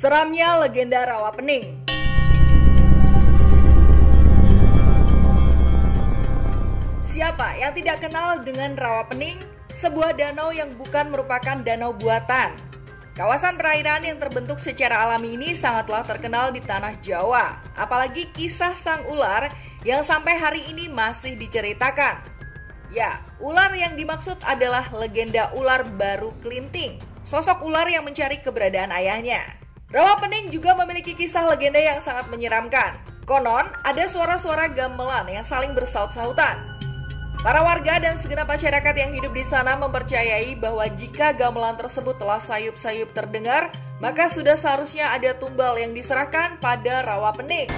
Seramnya legenda Rawapening. Siapa yang tidak kenal dengan Rawapening? Sebuah danau yang bukan merupakan danau buatan. Kawasan perairan yang terbentuk secara alami ini sangatlah terkenal di tanah Jawa. Apalagi kisah sang ular yang sampai hari ini masih diceritakan. Ya, ular yang dimaksud adalah legenda ular baru Klinting. Sosok ular yang mencari keberadaan ayahnya. Rawapening juga memiliki kisah legenda yang sangat menyeramkan. Konon, ada suara-suara gamelan yang saling bersaut-sautan. Para warga dan segenap masyarakat yang hidup di sana mempercayai bahwa jika gamelan tersebut telah sayup-sayup terdengar, maka sudah seharusnya ada tumbal yang diserahkan pada Rawapening.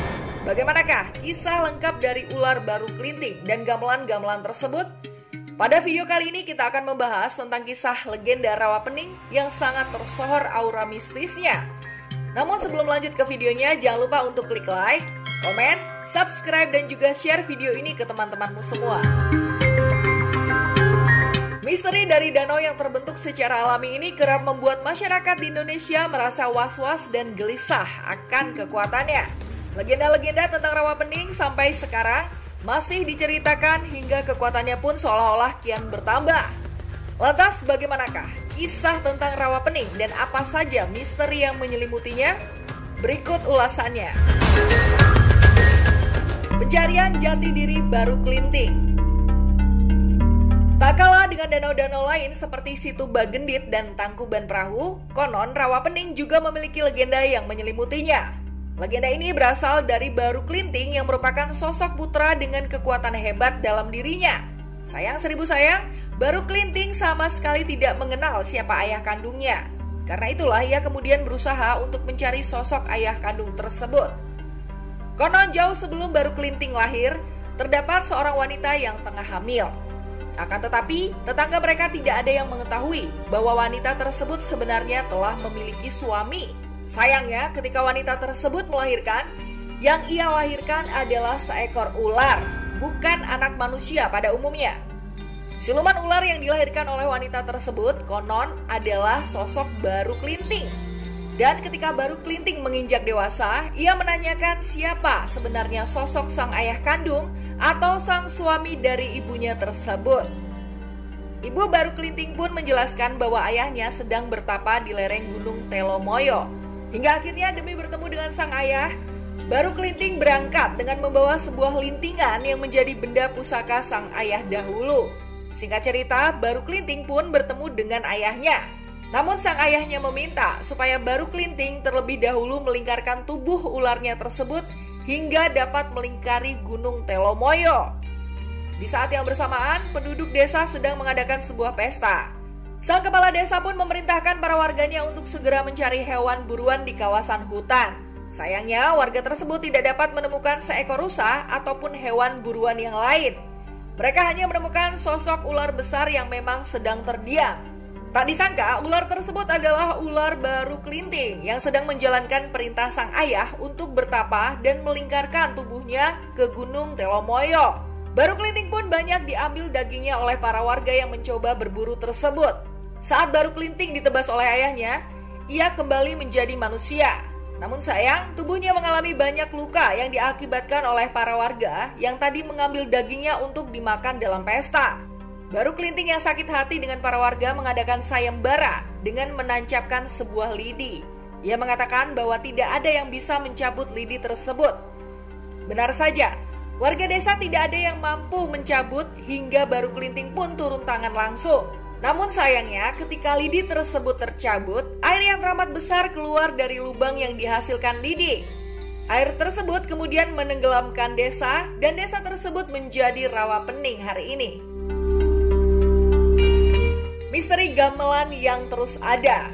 Bagaimanakah kisah lengkap dari ular baru Klinting dan gamelan-gamelan tersebut? Pada video kali ini kita akan membahas tentang kisah legenda Rawapening yang sangat tersohor aura mistisnya. Namun sebelum lanjut ke videonya, jangan lupa untuk klik like, komen, subscribe, dan juga share video ini ke teman-temanmu semua. Misteri dari danau yang terbentuk secara alami ini kerap membuat masyarakat di Indonesia merasa was-was dan gelisah akan kekuatannya. Legenda-legenda tentang Rawapening sampai sekarang masih diceritakan hingga kekuatannya pun seolah-olah kian bertambah. Lantas bagaimanakah kisah tentang Rawapening dan apa saja misteri yang menyelimutinya? Berikut ulasannya. Pencarian jati diri baru Klinting. Tak kalah dengan danau-danau lain seperti Situ Bagendit dan Tangkuban Perahu, konon Rawapening juga memiliki legenda yang menyelimutinya. Legenda ini berasal dari Baru Klinting yang merupakan sosok putra dengan kekuatan hebat dalam dirinya. Sayang seribu sayang, Baru Klinting sama sekali tidak mengenal siapa ayah kandungnya. Karena itulah ia kemudian berusaha untuk mencari sosok ayah kandung tersebut. Konon jauh sebelum Baru Klinting lahir, terdapat seorang wanita yang tengah hamil. Akan tetapi, tetangga mereka tidak ada yang mengetahui bahwa wanita tersebut sebenarnya telah memiliki suami. Sayangnya, ketika wanita tersebut melahirkan, yang ia lahirkan adalah seekor ular, bukan anak manusia pada umumnya. Siluman ular yang dilahirkan oleh wanita tersebut konon adalah sosok Baru Klinting. Dan ketika Baru Klinting menginjak dewasa, ia menanyakan siapa sebenarnya sosok sang ayah kandung atau sang suami dari ibunya tersebut. Ibu Baru Klinting pun menjelaskan bahwa ayahnya sedang bertapa di lereng Gunung Telomoyo. Hingga akhirnya demi bertemu dengan sang ayah, Baru Klinting berangkat dengan membawa sebuah lintingan yang menjadi benda pusaka sang ayah dahulu. Singkat cerita, Baru Klinting pun bertemu dengan ayahnya. Namun sang ayahnya meminta supaya Baru Klinting terlebih dahulu melingkarkan tubuh ularnya tersebut hingga dapat melingkari Gunung Telomoyo. Di saat yang bersamaan, penduduk desa sedang mengadakan sebuah pesta. Sang kepala desa pun memerintahkan para warganya untuk segera mencari hewan buruan di kawasan hutan. Sayangnya, warga tersebut tidak dapat menemukan seekor rusa ataupun hewan buruan yang lain. Mereka hanya menemukan sosok ular besar yang memang sedang terdiam. Tak disangka, ular tersebut adalah ular Baru Klinting yang sedang menjalankan perintah sang ayah untuk bertapa dan melingkarkan tubuhnya ke Gunung Telomoyo. Baru Klinting pun banyak diambil dagingnya oleh para warga yang mencoba berburu tersebut. Saat Baru Klinting ditebas oleh ayahnya, ia kembali menjadi manusia. Namun sayang, tubuhnya mengalami banyak luka yang diakibatkan oleh para warga yang tadi mengambil dagingnya untuk dimakan dalam pesta. Baru Klinting yang sakit hati dengan para warga mengadakan sayembara dengan menancapkan sebuah lidi. Ia mengatakan bahwa tidak ada yang bisa mencabut lidi tersebut. Benar saja, warga desa tidak ada yang mampu mencabut hingga Baru Klinting pun turun tangan langsung. Namun sayangnya ketika lidi tersebut tercabut, air yang teramat besar keluar dari lubang yang dihasilkan lidi. Air tersebut kemudian menenggelamkan desa dan desa tersebut menjadi Rawapening hari ini. Misteri gamelan yang terus ada.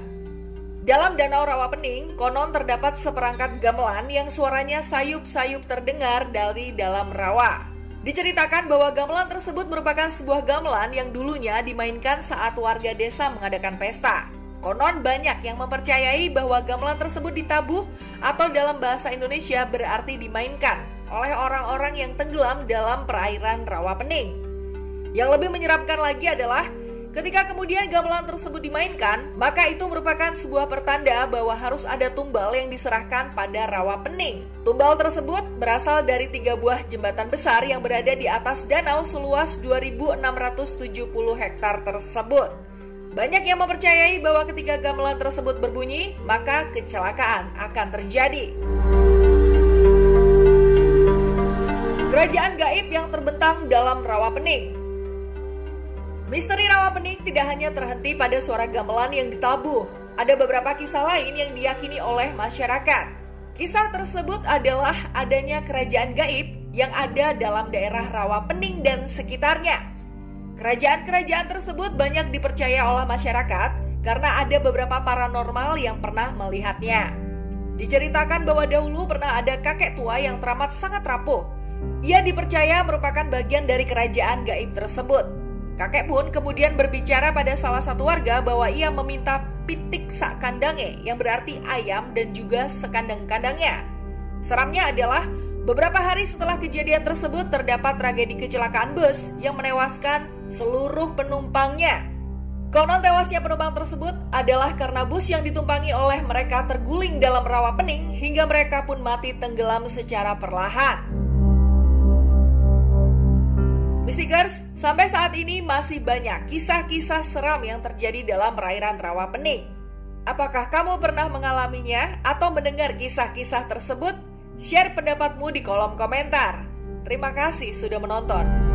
Dalam danau Rawapening, konon terdapat seperangkat gamelan yang suaranya sayup-sayup terdengar dari dalam rawa. Diceritakan bahwa gamelan tersebut merupakan sebuah gamelan yang dulunya dimainkan saat warga desa mengadakan pesta. Konon banyak yang mempercayai bahwa gamelan tersebut ditabuh atau dalam bahasa Indonesia berarti dimainkan oleh orang-orang yang tenggelam dalam perairan Rawapening. Yang lebih menyeramkan lagi adalah Ketika kemudian gamelan tersebut dimainkan, maka itu merupakan sebuah pertanda bahwa harus ada tumbal yang diserahkan pada rawa pening. Tumbal tersebut berasal dari 3 buah jembatan besar yang berada di atas danau seluas 2.670 hektar tersebut. Banyak yang mempercayai bahwa ketika gamelan tersebut berbunyi, maka kecelakaan akan terjadi. Kerajaan gaib yang terbentang dalam rawa pening. Misteri rawa pening tidak hanya terhenti pada suara gamelan yang ditabuh. Ada beberapa kisah lain yang diyakini oleh masyarakat. Kisah tersebut adalah adanya kerajaan gaib yang ada dalam daerah rawa pening dan sekitarnya. Kerajaan-kerajaan tersebut banyak dipercaya oleh masyarakat karena ada beberapa paranormal yang pernah melihatnya. Diceritakan bahwa dahulu pernah ada kakek tua yang teramat sangat rapuh. Ia dipercaya merupakan bagian dari kerajaan gaib tersebut. Kakek pun kemudian berbicara pada salah satu warga bahwa ia meminta pitik sak kandange, yang berarti ayam dan juga sekandang kandangnya. Seramnya adalah beberapa hari setelah kejadian tersebut terdapat tragedi kecelakaan bus yang menewaskan seluruh penumpangnya. Konon tewasnya penumpang tersebut adalah karena bus yang ditumpangi oleh mereka terguling dalam rawa pening hingga mereka pun mati tenggelam secara perlahan. Mistikers, sampai saat ini masih banyak kisah-kisah seram yang terjadi dalam perairan rawa pening. Apakah kamu pernah mengalaminya atau mendengar kisah-kisah tersebut? Share pendapatmu di kolom komentar. Terima kasih sudah menonton.